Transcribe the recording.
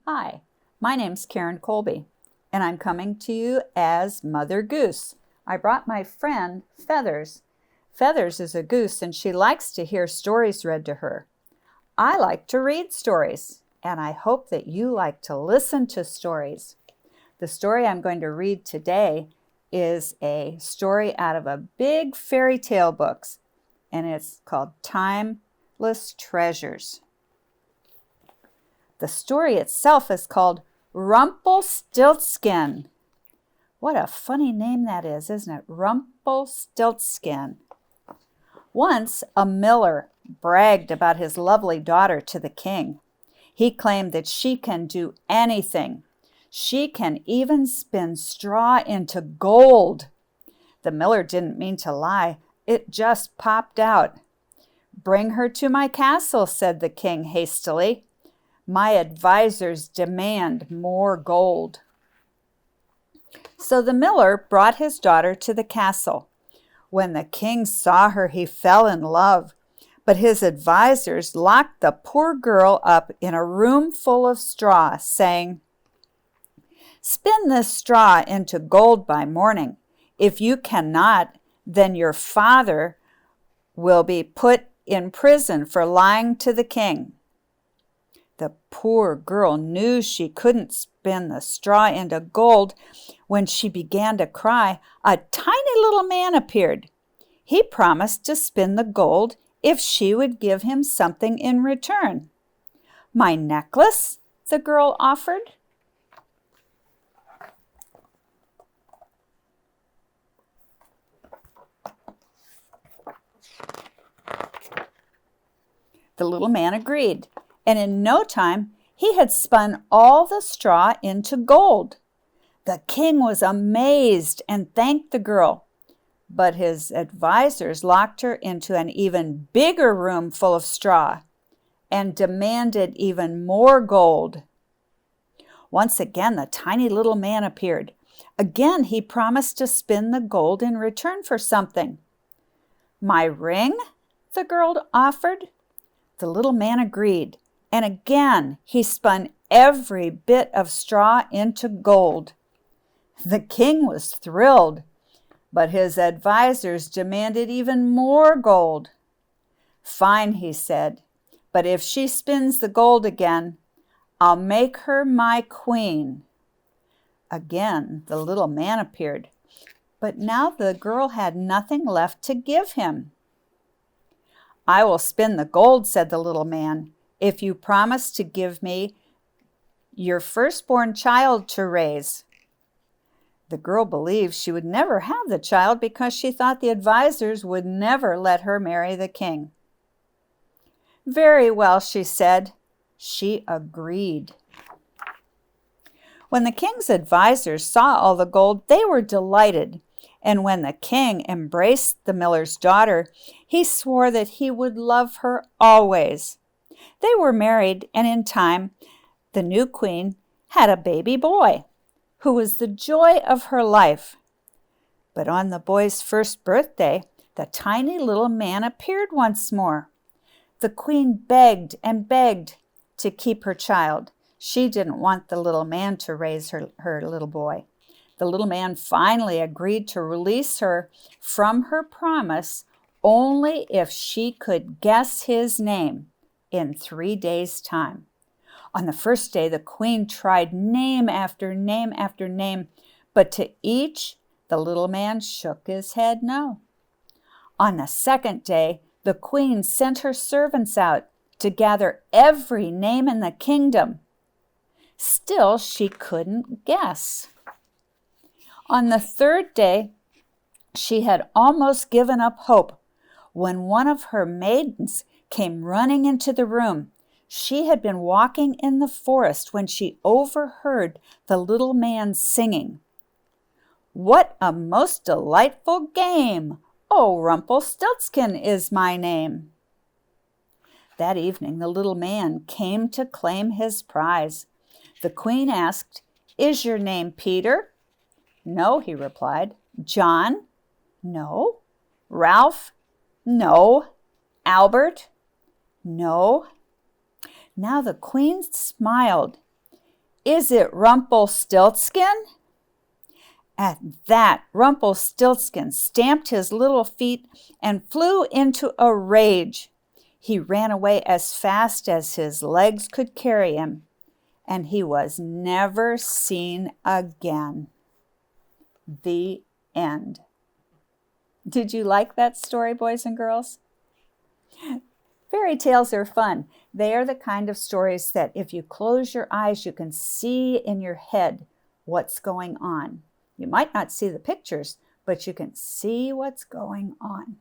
Hi, my name's Karen Kolbe, and I'm coming to you as Mother Goose. I brought my friend Feathers. Feathers is a goose, and she likes to hear stories read to her. I like to read stories, and I hope that you like to listen to stories. The story I'm going to read today is a story out of a big fairy tale book, and it's called Timeless Treasures. The story itself is called Rumpelstiltskin. What a funny name that is, isn't it? Rumpelstiltskin. Once a miller bragged about his lovely daughter to the king. He claimed that she can do anything. She can even spin straw into gold. The miller didn't mean to lie. It just popped out. "Bring her to my castle," said the king hastily. "My advisors demand more gold." So the miller brought his daughter to the castle. When the king saw her, he fell in love. But his advisors locked the poor girl up in a room full of straw, saying, "Spin this straw into gold by morning. If you cannot, then your father will be put in prison for lying to the king." The poor girl knew she couldn't spin the straw into gold. When she began to cry, a tiny little man appeared. He promised to spin the gold if she would give him something in return. "My necklace?" the girl offered. The little man agreed, and in no time he had spun all the straw into gold. The king was amazed and thanked the girl, but his advisors locked her into an even bigger room full of straw and demanded even more gold. Once again, the tiny little man appeared. Again, he promised to spin the gold in return for something. "My ring?" the girl offered. The little man agreed, and again he spun every bit of straw into gold. The king was thrilled, but his advisors demanded even more gold. "Fine," he said, "but if she spins the gold again, I'll make her my queen." Again, the little man appeared, but now the girl had nothing left to give him. "I will spin the gold," said the little man, "if you promise to give me your firstborn child to raise." The girl believed she would never have the child because she thought the advisors would never let her marry the king. "Very well," she said. She agreed. When the king's advisors saw all the gold, they were delighted. And when the king embraced the miller's daughter, he swore that he would love her always. They were married, and in time, the new queen had a baby boy who was the joy of her life. But on the boy's first birthday, the tiny little man appeared once more. The queen begged and begged to keep her child. She didn't want the little man to raise her little boy. The little man finally agreed to release her from her promise only if she could guess his name in 3 days' time. On the first day, the queen tried name after name after name, but to each, the little man shook his head no. On the second day, the queen sent her servants out to gather every name in the kingdom. Still, she couldn't guess. On the third day, she had almost given up hope when one of her maidens came running into the room. She had been walking in the forest when she overheard the little man singing. "What a most delightful game! Oh, Rumpelstiltskin is my name." That evening, the little man came to claim his prize. The queen asked, "Is your name Peter?" "No," he replied. "John?" "No." "Ralph?" "No." "Albert?" "No." Now the queen smiled. Is it Rumpelstiltskin? At that, Rumpelstiltskin stamped his little feet and flew into a rage. He ran away as fast as his legs could carry him, and he was never seen again. The end. Did you like that story, boys and girls? Fairy tales are fun. They are the kind of stories that if you close your eyes, you can see in your head what's going on. You might not see the pictures, but you can see what's going on.